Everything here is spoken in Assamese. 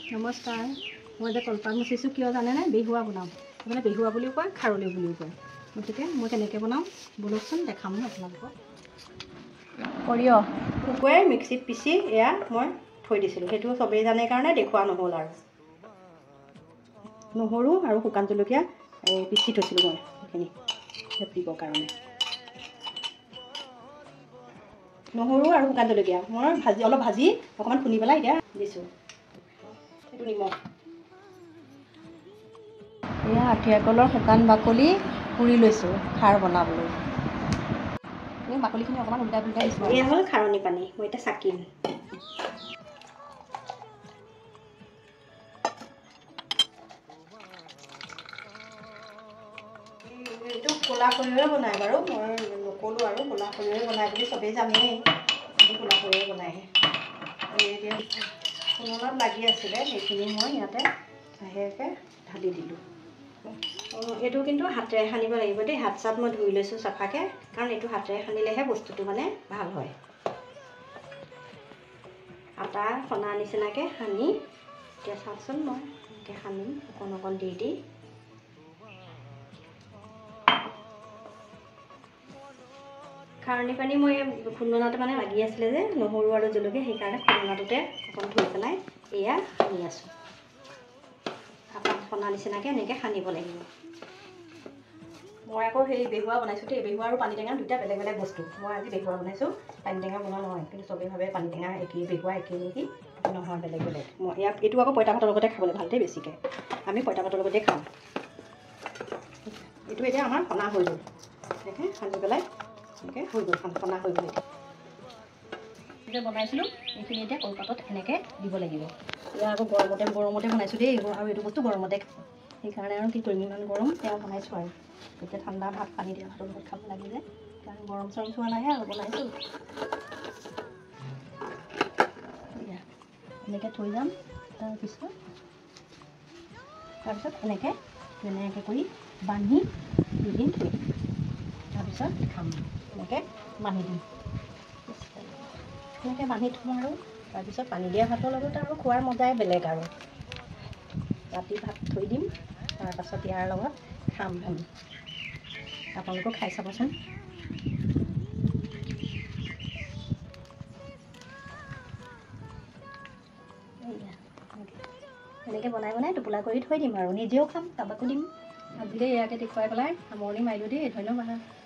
নমস্কাৰ, মই যে কলপাত মুচিছোঁ কিয় জানেনে? বেহুৱা বনাম। মানে বেহুৱা বুলিও কয়, খাৰলি বুলিও কয়। গতিকে মই কেনেকৈ বনাওঁ বলকচোন, দেখাম আপোনালোকক। সৰিয়হ শুকুৱাই মিক্সিত পিচি এয়া মই থৈ দিছিলোঁ। সেইটো চবেই জানে কাৰণে দেখুওৱা নহ'ল আৰু। নহৰু আৰু শুকান জলকীয়া পিচি থৈছিলোঁ মই সেইখিনি দিবৰ কাৰণে। নহৰু আৰু শুকান জলকীয়া মই অলপ ভাজি অকণমান খুন্দি পেলাই এতিয়া দিছোঁ। এইটো নিমখ। এয়া আঠিয়া কলৰ শুকান বাকলি পুৰি লৈছোঁ খাৰ বনাবলৈ। এই বাকলিখিনি অকণমান উল্টাই পুল্টাই দিছোঁ। এয়া হ'ল খাৰণী পানী, মই এতিয়া চাকিম। এইটো ক'লা সৰিয়হে বনাই বাৰু, মই নক'লোঁ আৰু ক'লা সৰিয়হে বনাই বুলি চবেই জানেই। কিন্তু ক'লা সৰিয়হে বনাই। এতিয়া সোণত লাগি আছিলে, সেইখিনি মই ইয়াতে লাহেকৈ ঢালি দিলোঁ। এইটো কিন্তু হাতেৰে সানিব লাগিব দেই। হাত চাত মই ধুই লৈছোঁ চাফাকৈ, কাৰণ এইটো হাতেৰে সানিলেহে বস্তুটো মানে ভাল হয়। আটা সনা নিচিনাকৈ সানি এতিয়া চাওকচোন, মই এনেকৈ সানিম অকণ অকণ দি দি। খাৰণী পানী মই খুন্দনাতে মানে লাগি আছিলে যে নহৰু আৰু জলকীয়া, সেইকাৰণে খুন্দনাটোতে অকণ ধুই পেলাই এয়া সানি আছোঁ। আটা সনা নিচিনাকৈ এনেকৈ সানিব লাগিব। মই আকৌ সেই বেহুৱা বনাইছোঁ দেই। বেহুৱা আৰু পানী টেঙা দুটা বেলেগ বেলেগ বস্তু। মই আজি বেহুৱা বনাইছোঁ, পানী টেঙা বনোৱা নহয়। কিন্তু চবেই ভাবে পানী টেঙা একেই, বেহুৱা একেই নেকি? নহয়, বেলেগ বেলেগ। মই এইটো আকৌ পঁইতা ভাতৰ লগতে খাবলৈ ভাল দেই বেছিকৈ। আমি পঁইতা ভাতৰ লগতে খাওঁ। এইটো এতিয়া আমাৰ সনা হৈ গ'ল। এনেকৈ সানি পেলাই এনেকৈ হৈ গ'ল, সনা হৈ গ'ল। এতিয়া বনাইছিলোঁ এইখিনি এতিয়া কলপাতত এনেকৈ দিব লাগিব। এয়া আকৌ গৰমতে বনাইছোঁ দেই, আৰু এইটো বস্তু গৰমতে খাওঁ। সেইকাৰণে আৰু কি কৰিম, ইমান গৰম তেওঁ বনাইছোঁ আৰু। এতিয়া ঠাণ্ডা ভাত পানী দিয়া ভাতৰ লগত খাব লাগে যে, সেইকাৰণে গৰম চৰম চোৱা নাহে আৰু বনাইছোঁ। এনেকৈ থৈ যাম। তাৰপিছত এনেকৈ ধুনীয়াকৈ কৰি বান্ধি দুদিন থৈ দিম। তাৰপিছত খাম। এনেকৈ বান্ধি দিম। এনেকৈ বান্ধি থ'ম আৰু তাৰপিছত পানী দিয়া ভাতৰ লগত আৰু খোৱাৰ মজাই বেলেগ আৰু। ৰাতি ভাত থৈ দিম, তাৰপাছত ইয়াৰ লগত খাম আমি। আপোনালোকেও খাই চাবচোন। এনেকৈ বনাই টোপোলা কৰি থৈ দিম আৰু নিজেও খাম, কাৰোবাকো দিম। আজিলৈ ইয়াকে দেখুৱাই পেলাই সামৰণি মাৰিলোঁ দেই, ধন্যবাদ।